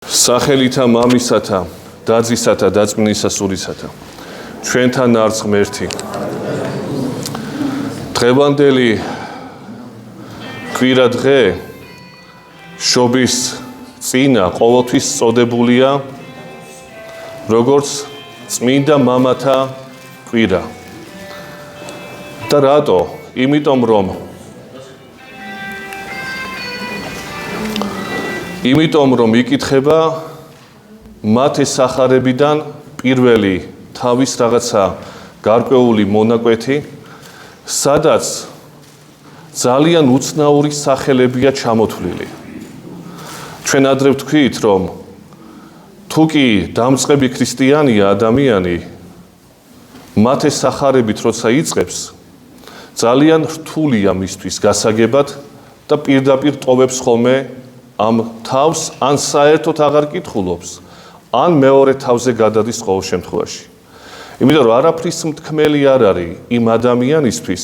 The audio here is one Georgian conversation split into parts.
სახელითა მამისათა, დაძისათა, დაწმინისა სულისათა. ჩვენთან არც ღმერთი. დღევანდელი კვირა დღე შობის წინა ყოველთვის წოდებულია როგორც წმინდა მამათა კვირა. და რატო? იმიტომ რომ იკითხება მათე სახარებიდან პირველი თავის რაღაცა გარკვეული მონაკვეთი, სადაც ძალიან უცნაური სახელებია ჩამოთვლილი. ჩვენ ადრე ვთქვით, რომ თუ კი დამწყები ქრისტიანია ადამიანი, მათე სახარებით როცა იწყებს, ძალიან რთულია მისთვის გასაგებად და პირდაპირ ტოვებს ხოლმე ამ თავს, ან საერთოდ აღარ კითხულობს, ან მეორე თავზე გადადის ყოველ შემთხვევაში. იმიტომ რომ არაფრის მთქმელი არ არის იმ ადამიანისთვის,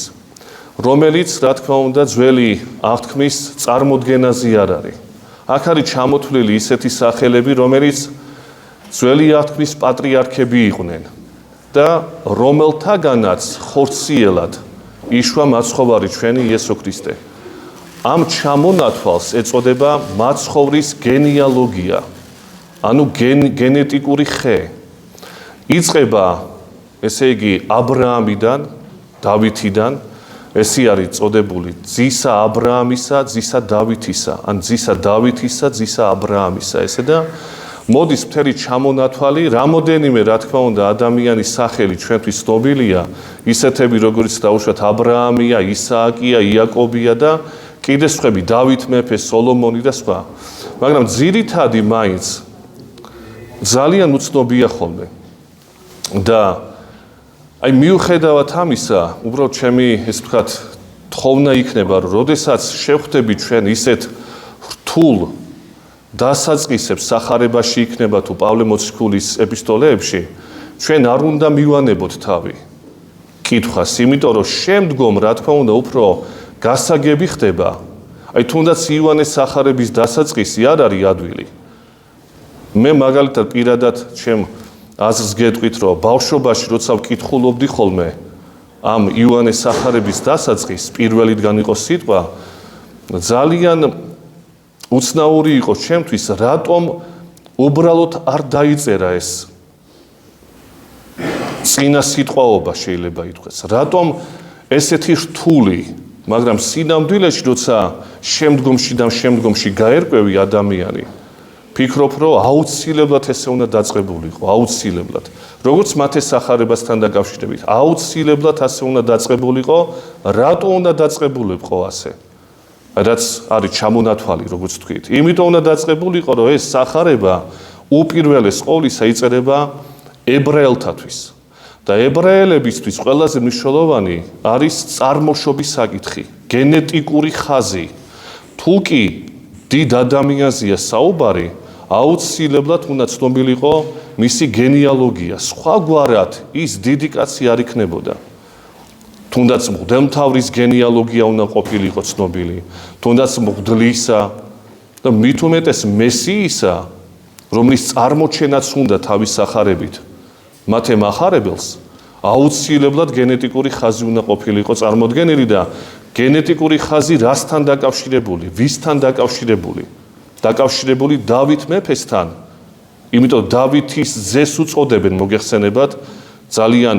რომელიც, რა თქმა უნდა, ძველი აღთქმის წარმოდგენაზე არ არის. აქ არის ჩამოთვლილი ისეთი სახელები, რომელიც ძველი აღთქმის პატრიარქები იყვნენ და რომელთაგანაც ხორციელად იშვა მაცხოვარი ჩვენი იესო ქრისტე. ამ ჩამონათვალს ეწოდება მაცხოვრის გენეალოგია, ანუ გენეტიკური ხე. იწყება, ესე იგი, აბრაამიდან, დავითიდან, ესე არის წოდებული ძისა აბრაამისა, ძისა დავითისა, ან ძისა დავითისა, ძისა აბრაამისა, ესე და მოდის მთელი ჩამონათვალი, რამოდენიმე, რა თქმა უნდა, ადამიანის სახელი ჩვენთვის ცნობილია, ისეთები, როგორც დაუშვათ აბრაამია, ისააკია, იაკობია და კიდე სხვები, დავით მეფე, სოლომონი და სხვა. მაგრამ ძირითადი მაინც ძალიან უცნობია ხოლმე. და აი მიუხედავად ამისა, უბრალოდ ჩემი, ეს ვთქვათ, თხოვნა იქნება, რომ როდესაც შევხვდები ჩვენ ისეთ რთულ დასაწყისებს სახარებაში იქნება თუ პავლე მოციქულის ეპისტოლეებში, ჩვენ არ უნდა მივანებოთ თავი კითხვას, იმიტომ რომ შემდგომ, რა თქმა უნდა, უფრო გასაგები ხდება. აი თუნდაც იოანეს სახარების დასაწყისი არ არის ადვილი. მე მაგალითად პირადად ჩემ აზრს გეტყვით, რომ ბავშვობაში როცა ვკითხულობდი ხოლმე ამ იოანეს სახარების დასაწყისს, პირველიდან იყო სიტყვა, ძალიან უცნაური იყო ჩემთვის, რატომ უბრალოდ არ დაიწერა ეს წინა სიტყვაობა შეიძლება ითქვას. რატომ ესეთი რთული, მაგრამ სინამდვილეში როცა შემდგომში გაერკვევი ადამიანი, ფიქრობ, რომ აუცილებლად ესე უნდა დაწყებულიყო, აუცილებლად. როგორც მათე სახარებასთან დაკავშირებით, აუცილებლად ასე უნდა დაწყებულიყო, რატო უნდა დაწყებულიყო ასე? რაც არის ჩამონათვალი, როგორც თქვით. იმიტომ უნდა დაწყებულიყო, რომ ეს სახარება უპირველეს ყოვლისა იწერება ებრაელთათვის. და ებრაელებისთვის ყველაზე მნიშვნელოვანი არის წარმოშობის საკითხი, გენეტიკური ხაზი. თუ კი დიდ ადამიანზეა საუბარი, აუცილებლად უნდა ცნობილიყო მისი გენეალოგია. სხვაგვარად ის დიდი კაცი არ იქნებოდა. თუნდაც მღვდელმთავრის გენეალოგია უნდა ყოფილიყო ცნობილი, თუნდაც მღვდლისა და მით უმეტეს მესიისა, რომლის წარმოჩენაც უნდა თავის სახარებით მათე მახარებელს, აუცილებლად გენეტიკური ხაზი უნდა ყოფილიყო წარმოდგენილი და გენეტიკური ხაზი რასთან დაკავშირებული, ვისთან დაკავშირებული? დაკავშირებული დავით მეფესთან. იმიტომ დავითის ძეს უწოდებენ მოგეხსენებათ ძალიან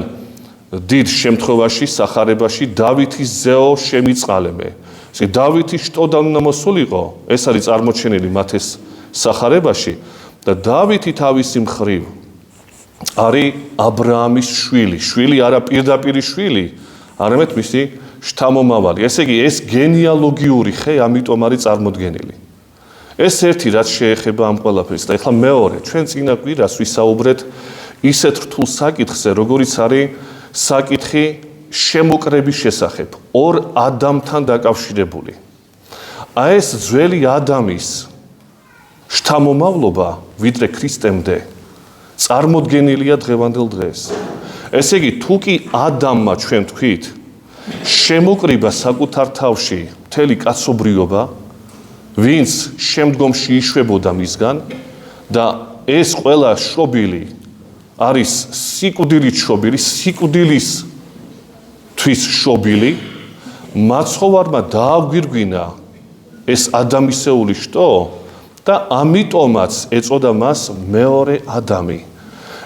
დიდ შემთხვევაში სახარებაში დავითის ძეო შემიწყალემე. დავითის შტოდან უნდა მოსულიყო, ეს არის წარმოჩენილი მათეს სახარებაში და დავითი თავისი მხრივ არის აბრაამის შვილი არა პირდაპირი შვილი, არამედ მისი შთამომავალი. ესე იგი, ეს გენეალოგიური ხე ამიტომ არის წარმოდგენილი. ეს ერთი რაც შეეხება ამ ყველაფერს და ეხლა მეორე, ჩვენ წინა კვირას ვისაუბრეთ ისეთ რთულ საკითხზე, როგორიც არის საკითხი შემოკრების შესახებ, ორ ადამთან დაკავშირებული. აი ეს ძველი ადამის შთამომავლობა, ვიდრე ქრისტემდე, წარმოდგენილია დღევანდელ დღეს. ესე იგი, თუ კი ადამმა ჩვენ თქვით, შემოკრიბა საკუთარ თავში მთელი კაცობრიობა, ვინც შემდგომში იშვებოდა მისგან და ეს ყველა შობილი არის სიკვდილით შობილი, სიკვდილისთვის შობილი, მაცხოვარმა დააგვირგვინა ეს ადამიანისეული შტო და ამიტომაც ეწოდა მას მეორე ადამი.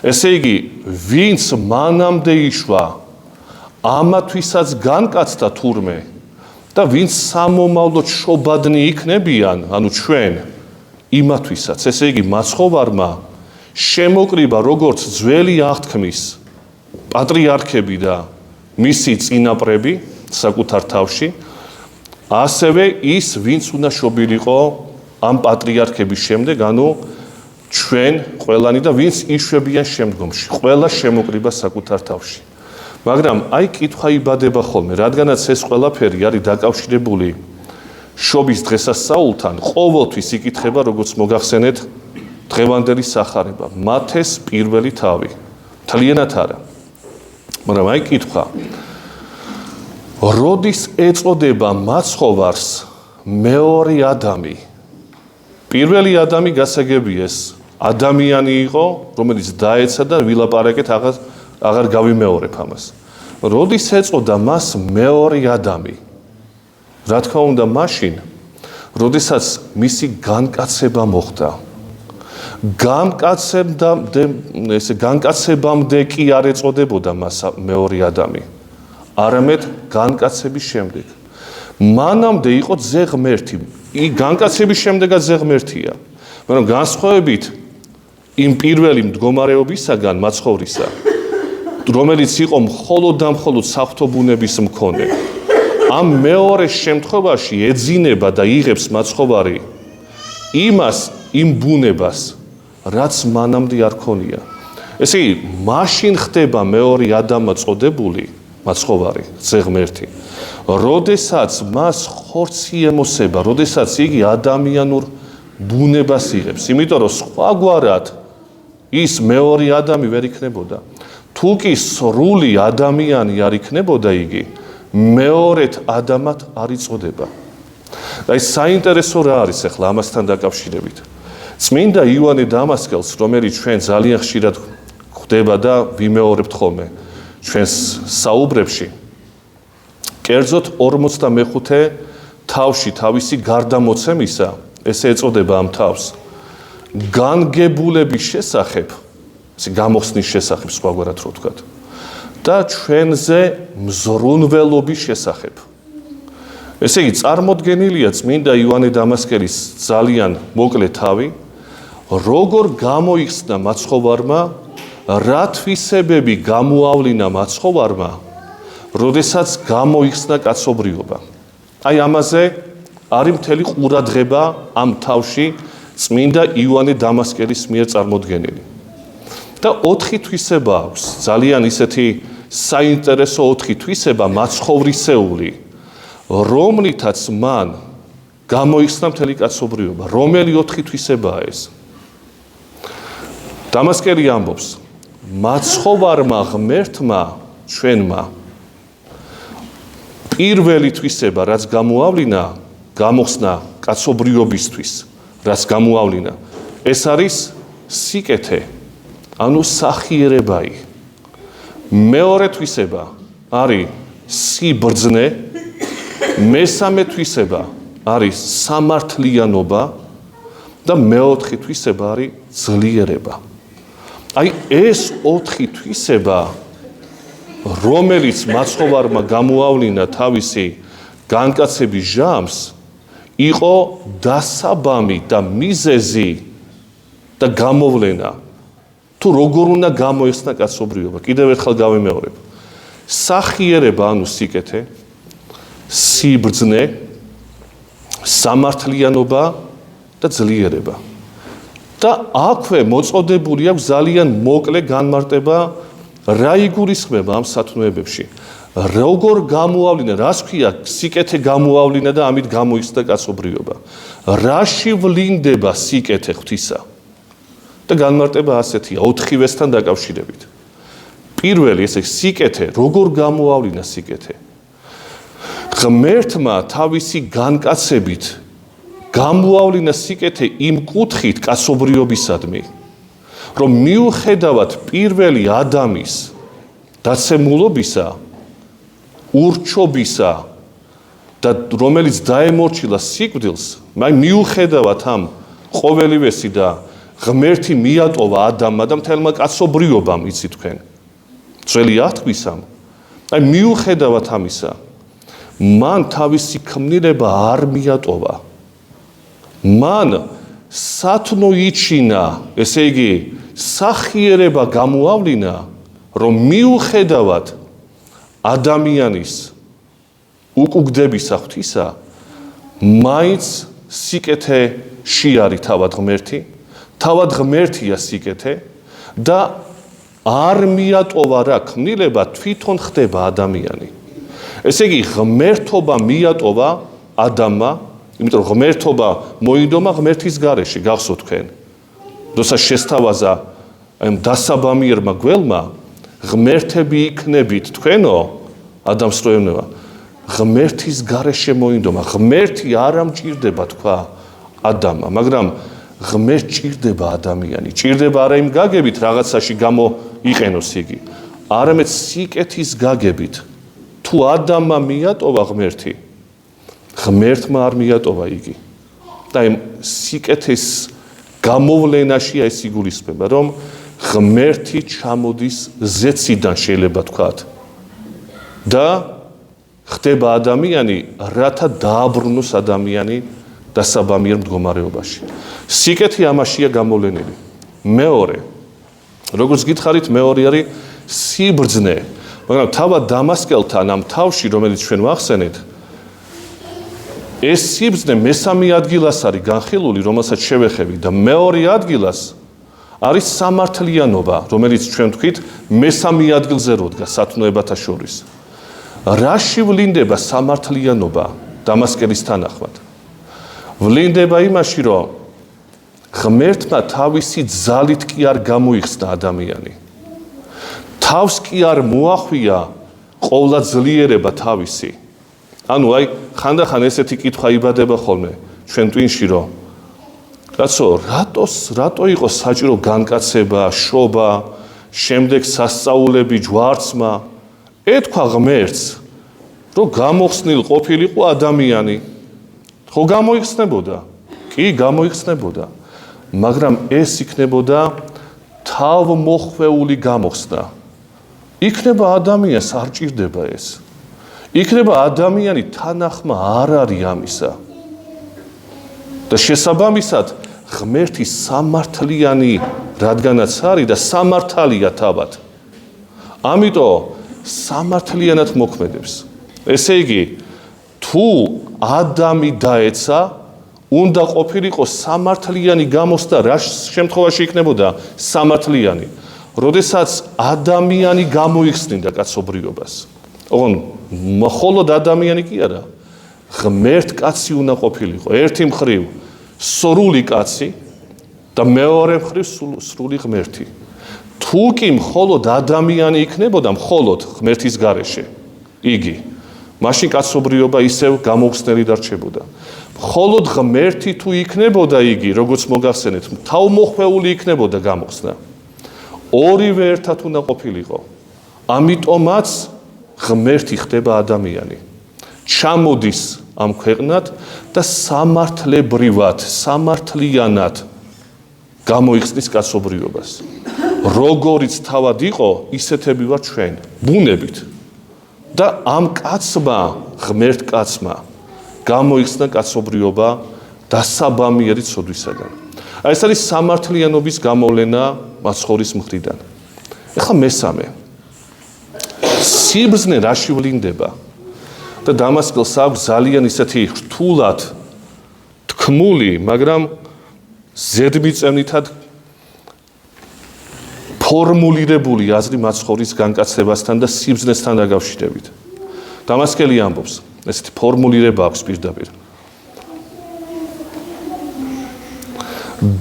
ესე იგი, ვინც მანამდე იშვა, ამათვისაც განკაცდა თურმე და ვინც სამომავლოდ შობადნი იქნებიან, ანუ ჩვენ, იმათვისაც, ესე იგი, მაცხოვარმა შემოკრიბა როგორც ძველი აღთქმის პატრიარქები და მისი წინაპრები საკუთარ თავში, ასევე ის, ვინც უნდა შობილიყო ამ პატრიარქების შემდეგ, ანუ ჩვენ ყველანი და ვინც იშვებიან შემდგომში, ყველა შემოკრიბა საკუთარ თავში. მაგრამ აი კითხვა იბადება ხოლმე, რადგანაც ეს ყველაფერი არის დაკავშირებული შობის დღესასწაულთან, ყოველთვის იკითხება, როგორც მოგახსენეთ, დღევანდელი სახარება, მათეს პირველი თავი. მთლიანად არა. მაგრამ აი კითხვა, როდის ეწოდება მაცხოვარს მეორე ადამი? პირველი ადამი გასაგებია ეს ადამიანი იყო, რომელიც დაეცა და ვილაპარაკეთ, აღარ გავიმეორებ ამას. როდის ეწოდა მას მეორე ადამი? რა თქმა უნდა, მაშინ, როდესაც მისი განკაცება მოხდა. განკაცებამდე კი არ ეწოდებოდა მას მეორე ადამი, არამედ განკაცების შემდეგ. მანამდე იყო ზეღმერთი. განკაცების შემდეგაც ზეღმერთია. მაგრამ განსხვავებით იმ პირველი მდგომარეობისაგან მაცხოვრისა, რომელიც იყო მხოლოდ და მხოლოდ საღვთო ბუნების მქონე, ამ მეორე შემთხვევაში ეძინება და იღებს მაცხოვარი იმ ბუნებას, რაც მანამდე არ ქონია. ესე იგი, მაშინ ხდება მეორე ადამა წოდებული მაცხოვარი, ზეღმერთი, როდესაც მას ხორცი ემოსება, როდესაც იგი ადამიანურ ბუნებას იღებს. იმიტომ რომ სხვაგვარად ის მეორე ადამი ვერ იქნებოდა. თუ კი სრული ადამიანი არ იქნებოდა იგი, მეორედ ადამად არ იწოდება. და ის საინტერესო რა არის ახლა ამასთან დაკავშირებით. წმინდა იოანე დამასკელს, რომელიც ჩვენ ძალიან ხშირად ხვდება და ვიმეორებთ ხოლმე ჩვენს საუბრებში, კერძოდ 45 თავში თავისი გარდამოცემისა, ესე ეწოდება ამ თავს, განგებულების შესახებ, გამოხსნის შესახებ, სხვაგვარად რო ვთქვათ, და ჩვენზე მზრუნველობის შესახებ. ესე იგი, წარმოდგენილია წმინდა იოანე დამასკელის ძალიან მოკლე თავი, როგორ გამოიხსნა მაცხოვარმა, რა თვისებები გამოავლინა მაცხოვარმა, როდესაც გამოიხსნა კაცობრიობა. აი ამაზე არის მთელი ყურადღება ამ თავში წმინდა იოანე დამასკელის მიერ წარმოდგენილი. და 4 თვისება აქვს, ძალიან ისეთი საინტერესო 4 თვისება მაცხოვრისეული, რომლითაც მან გამოიხსნა მთელი კაცობრიობა. რომელი 4 თვისებაა ეს? დამასკელი ამბობს, მაცხოვარმა ღმერთმა ჩვენმა პირველი თვისება, რაც გამოავლინა, გამოხსნა კაცობრიობისთვის, რაც გამოავლინა, ეს არის სიკეთე, ანუ სახიერებაი. მეორე თვისება არის სიბრძნე, მესამე თვისება არის სამართლიანობა და მეოთხე თვისება არის ძლიერება. აი ეს 4 თვისება, რომელიც მაცხოვარმა გამოავლინა თავისი განკაცების ჟამს, იყო დასაბამი და მიზეზი და გამოვლენა, თუ როგორ უნდა გამოეხსნა კაცობრიობა. კიდევ ერთხელ გავიმეორებ. სახიერება, ანუ სიკეთე, სიბრძნე, სამართლიანობა და ძლიერება. და აქვე მოწოდებული აქვს ძალიან მოკლე განმარტება, რა იგულისხმება ამ სათნოებებში. როგორ გამოავლინა, რას ქვია სიკეთე გამოავლინა და ამით გამოიხსნა კაცობრიობა. რაში ვლინდება სიკეთე ღვთისა? და განმარტება ასეთია 4-ვესთან დაკავშირებით. პირველი, ესე სიკეთე, როგორ გამოავლინა სიკეთე? ღმერთმა თავისი განკაცებით გამოავლინა სიკეთე იმ კუთხით კაცობრიობისადმი, რომ მიუხედავად პირველი ადამის დაცემულობისა, ურჩობისა და რომელიც დაემორჩილა სიკვდილს, მიუხედავად ამ ყოველივესი და ღმერთი მიატოვა ადამმა და მთელმა კაცობრიობამ, იცით თქვენ, ძველი ათქვისამ, მიუხედავად ამისა, მან თავისი ქმნილება არ მიატოვა. მან სათნო იჩინა, ესე იგი, სახიერება გამოავლინა, რომ მიუხედავად ადამიანის უკუგდებისა ღვთისა, მაინც სიკეთე შეარი თავად ღმერთია სიკეთე და არ მიატოვა რა ქმნილება, თვითონ ხდება ადამიანი. ესე იგი, ღმერთობა მიატოვა ადამმა, იმიტომ რომ ღმერთობა მოინდომა ღმერთის გარეშე, გახსოვთ თქვენ. როდესაც შესთავაზა ამ დასაბამიერმა გველმა, ღმერთები იქნებით თქვენო, ადამიანს რო ეუბნება, ღმერთის გარეშე მოინდომა, ღმერთი არ ამჭირდება თქვა ადამმა, მაგრამ ღმერთ ჭირდება ადამიანი, ჭირდება არა იმ გაგებით რაღაცაში გამოიყენოს იგი, არამედ სიკეთის გაგებით. თუ ადამმა მიატოვა ღმერთი, ღმერთმა არ მიატოვა იგი. და იმ სიკეთის გამოვლენაშია ეს იგულისხმება, რომ ღმერთი ჩამოდის ზეციდან შეიძლება თქვათ და ხდება ადამიანი, რათა დააბრუნოს ადამიანი დასაბამიერ მდგომარეობაში. სიკეთი ამაშია გამოვლენილი. მეორე, როგორც გითხარით, მეორე არის სიბრძნე, მაგრამ თავად დამასკელთან ამ თავში, რომელიც ჩვენ ვახსენეთ, ეს სიბრძნე მესამე ადგილას არის განხილული, რომელსაც შევეხები და მეორე ადგილას არის სამართლიანობა, რომელიც ჩვენ ვთქვით მესამე ადგილზე როდგა სათნოებათა შორის. რაში ვლინდება სამართლიანობა დამასკელის თანახმად? ვლინდება იმაში, რომ ღმერთმა თავისი ძალით კი არ გამოიხსნა ადამიანი. თავს კი არ მოახვია ყოვლადძლიერება თავისი. ანუ აი ხანდახან ესეთი კითხვა იბადება ხოლმე ჩვენ ტვინში, რომ კაცო, რატო იყო საჭირო განკაცება, შობა, შემდეგ სასწაულები ჯვარცმა? ეთქვა ღმერთს, რომ გამოხსნილ ყოფილიყო ადამიანი. ხო გამოიხსნებოდა? კი, გამოიხსნებოდა. მაგრამ ეს იქნებოდა თავმოხვეული გამოხსნა. იქნება ადამიანს არ ჭირდება ეს. იქნება ადამიანი თანახმა არ არის ამისა. და შესაბამისად ღმერთი სამართლიანი რადგანაც არის და სამართალია თავად. ამიტომ სამართლიანად მოქმედებს. ესე იგი, თუ ადამი დაეცა, უნდა ყოფილიყო სამართლიანი გამოსდა, რა შემთხვევაში იქნებოდა სამართლიანი? როდესაც ადამიანი გამოიხსნიდა კაცობრიობას. ოღონ მხოლოდ ადამიანი კი არა, ღმერთ კაცი უნდა ყოფილიყო. ერთი მხრივ სრული კაცი და მეორე მხრივ სრული ღმერთი. თუ კი მხოლოდ ადამიანი იქნებოდა მხოლოდ ღმერთის გარეშე, იგი, მაშინ კაცობრიობა ისევ გამოხსნელი დარჩებოდა. მხოლოდ ღმერთი თუ იქნებოდა იგი, როგორც მოგახსენეთ, თავმოხვეული იქნებოდა გამოხსნა. ორივე ერთად უნდა ყოფილიყო. ამიტომაც ღმერთი ხდება ადამიანი. ჩამოდის ამ ქვეყნად და სამართლებრივად, სამართლიანად გამოიხსნის კაცობრიობას. როგორიც თავად იყო, ისეთები ვართ ჩვენ, ბუნებით. და ამ კაცმა, ღმერთ კაცმა გამოიხსნა კაცობრიობა დასაბამიერი ცოდვისაგან. აი ეს არის სამართლიანობის გამოვლენა მაცხოვრის მხრიდან. ეხლა მესამე. სიბრძნე რაში ვლინდება? და დამასკელს აქვს ძალიან ისეთი რთულად თქმული, მაგრამ ზედმიწევნითად ფორმულირებული აზრი მაცხოვრის განკაცებასთან და სიბრძნესთან დაკავშირებით. დამასკელი ამბობს, ესეთი ფორმულირება აქვს პირდაპირ.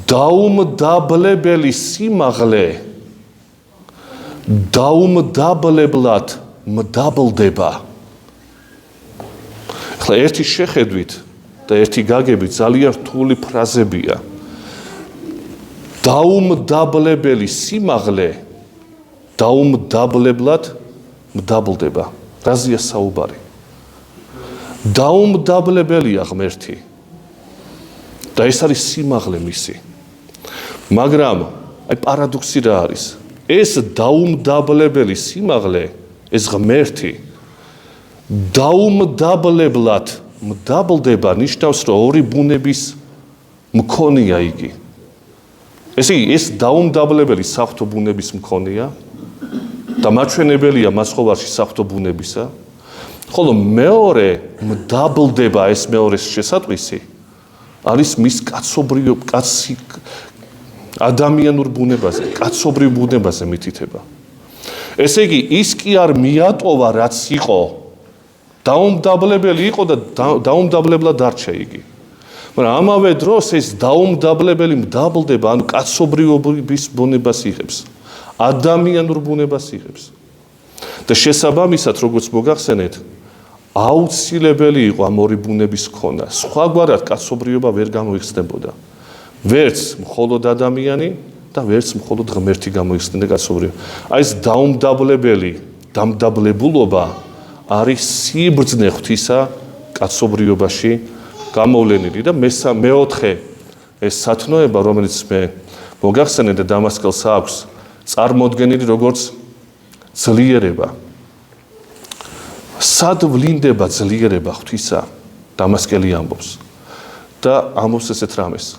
დაუმდაბლებელი სიმაღლე დაუმდაბლებლად მდაბლდება. ახლა ერთი შეხედვით და ერთი გაგები ძალიან რთული ფრაზებია. დაუმდაბლებელი სიმაღლე დაუმდაბლებლად მდაბლდება. რაზეა საუბარი? დაუმდაბლებელია ღმერთი. და ეს არის სიმაღლე მისი. მაგრამ აი პარადოქსი რა არის? ეს დაუმდაბლებელი სიმაღლე, ეს ღმერთი დაუმდაბლებლად მდაბლდება, ნიშნავს, რომ ორი ბუნების მქონეა იგი. ეს დაუმდაბლებელი საღვთო ბუნების მქონეა და მაჩვენებელია მაცხოვარში საღვთო ბუნებისა, ხოლო მეორე მდაბლდება, ეს მეორეს შესატყვისი არის მის ადამიანურ ბუნებაზე, კაცობრიურ ბუნებაზე მითითება. ესე იგი, ის კი არ მიატოვა, რაც იყო, დაუმდაბლებელი იყო და დაუმდაბლებლად დარჩა იგი. მაგრამ ამავე დროს ეს დაუმდაბლებელი მდაბლდება, ანუ კაცობრიობის ბუნებას იღებს, ადამიანურ ბუნებას იღებს. და შესაბამისად, როგორც მოგახსენეთ, აუცილებელი იყო ამ ორი ბუნების ქონა. სხვაგვარად კაცობრიობა ვერ გამოიხსნებოდა. ვერც მხოლოდ ადამიანი და ვერც მხოლოდ ღმერთი გამოიხსნიდა კაცობრიობა. აი ეს დამდაბლებულობა არის სიბრძნე ღვთისა კაცობრიობაში გამოვლენილი და მეოთხე ეს სათნოება, რომელიც მე მოგახსენე და დამასკელს აქვს წარმოდგენილი როგორც ძლიერება. სად ვლინდება ძლიერება ღვთისა? დამასკელი ამბობს და ამბობს ესეთ რამეს.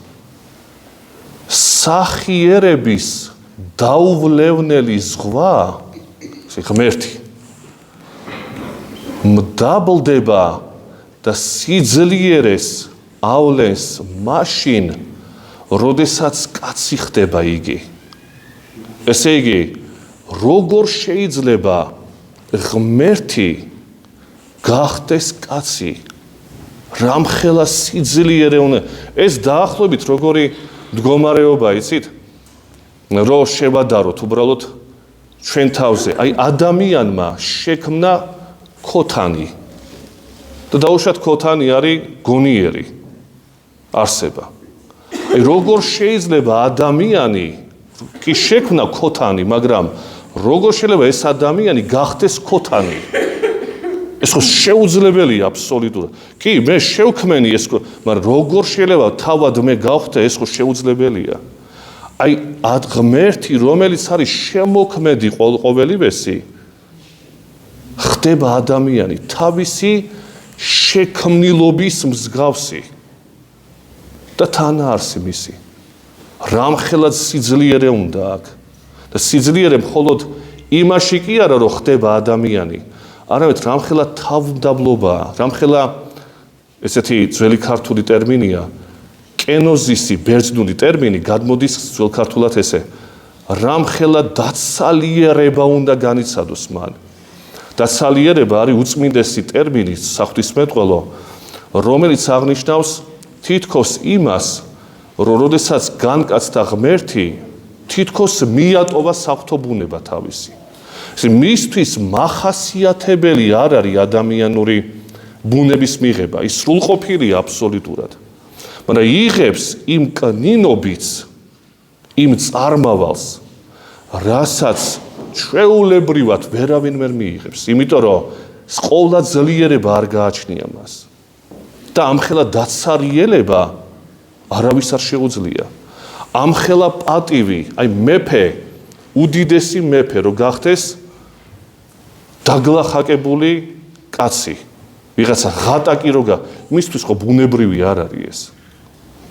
სახიერების დაუვლევნელი ზღვა, ღმერთი, მდაბლდება და სიძლიერეს ავლენს მაშინ, როდესაც კაცი ხდება იგი. ესე იგი, როგორ შეიძლება ღმერთი გახდეს კაცი? რამხელა სიძლიერე უნდა? ეს დაახლოებით როგორი მდგომარეობა, იცით? რომ შევადაროთ უბრალოდ ჩვენ თავზე. აი ადამიანმა შექმნა ქოთანი. და დაუშვათ ქოთანი არის გონიერი არსება. აი როგორ შეიძლება ადამიანი კი შექმნა ქოთანი, მაგრამ როგორ შეიძლება ეს ადამიანი გახდეს ქოთანი? ეს ხო შეუძლებელია აბსოლუტურად. კი, მე შევქმენი ეს, მაგრამ როგორ შეიძლება თავად მე გავხდე, ეს ხო შეუძლებელია. აი ღმერთი, რომელიც არის შემოქმედი ყოველივესი, ხდება ადამიანი თავისი შექმნილობის მსგავსი და თანაარსი მისი. რამხელად სიძლიერე უნდა აქ. და სიძლიერე მხოლოდ იმაში კი არა, რომ ხდება ადამიანი, არამედ რამხელა თავმდაბლობაა, რამხელა ესეთი ძველი ქართული ტერმინია, კენოზისი ბერძნული ტერმინი გადმოდის ძველ ქართულად ესე. რამხელა დაცალიერება უნდა განიცადოს მან. დაცალიერება არის უწმინდესი ტერმინი საღვთისმეტყველო, რომელიც აღნიშნავს თითქოს იმას, რომ როდესაც განკაცდა ღმერთი, თითქოს მიატოვა საღვთო ბუნება თავისი. მისთვის მახასიათებელი არ არის ადამიანური ბუნების მიღება, ის სრულყოფილია აბსოლუტურად. მაგრამ იღებს იმ კნინობით, იმ წარმავალს, რასაც ჩვეულებრივად ვერავინ ვერ მიიღებს, იმიტომ რომ ყოლა ძლიერება არ გააჩნია მას. და ამხელა დაცარიელება არავის არ შეუძლია. ამხელა პატივი, აი მეფე, უდიდესი მეფე, რომ გახდეს დაგლახაკებული კაცი, ვიღაცა ღატაკი რო მისთვის ხო ბუნებრივი არ არის ეს.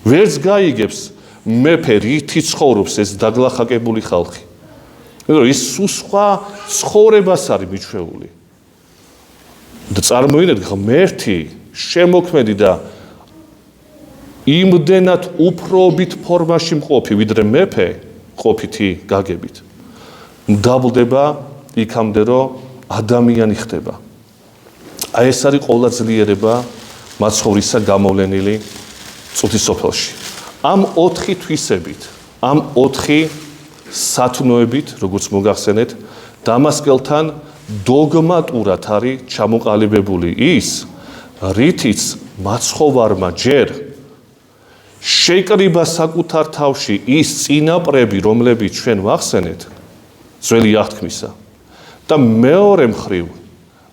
ვერც გაიგებს მეფე რითი ცხოვრობს ეს დაგლახაკებული ხალხი. იმიტომ ის სხვა ცხოვრებას არის მიჩვეული. და წარმოიდგინეთ ღმერთი შემოქმედი და იმდენად უფრობით ფორმაში მყოფი, ვიდრე მეფე ყოფითი გაგებით. მდაბლდება იქამდე, რომ ადამიანი ხდება. აი ეს არის ყოლა ძლიერება მაცხოვრისა გამოვლენილი წუთის სოფელში. ამ 4 თვისებით, ამ 4 სათნოებით, როგორც მოგახსენეთ, დამასკელთან დოგმატურად არის ჩამოყალიბებული ის, რითიც მაცხოვარმა ჯერ შეიკრიბა საკუთარ თავში ის წინაპრები, რომლებიც ჩვენ ვახსენეთ, ძველი აღთქმისა და მეორე მხრივ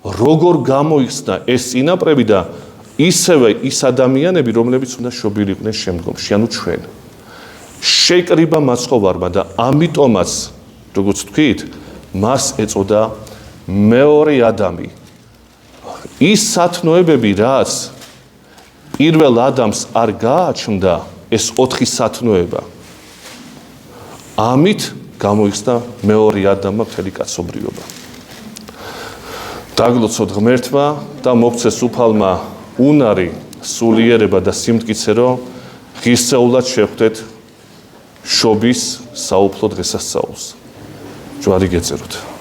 როგორ გამოიხსნა ეს წინაპრები და ისევე ის ადამიანები, რომლებიც უნდა შობილიყვნენ შემდგომში, ანუ ჩვენ. შეიკრიბა მაცხოვარმა და ამიტომაც, როგორც თქვით, მას ეწოდა მეორე ადამი. ის სათნოებები, რაც პირველ ადამს არ გააჩნდა, ეს 4 სათნოება. ამით გამოიხსნა მეორე ადამმა მთელი კაცობრიობა. დაგლოცოთ ღმერთმა და მოგცეს უფალმა უნარი, სულიერება და სიმტკიცე, რომ ღირსეულად შევხვდეთ შობის საუფლო დღესასწაულს. ჯვარი გეწეროთ.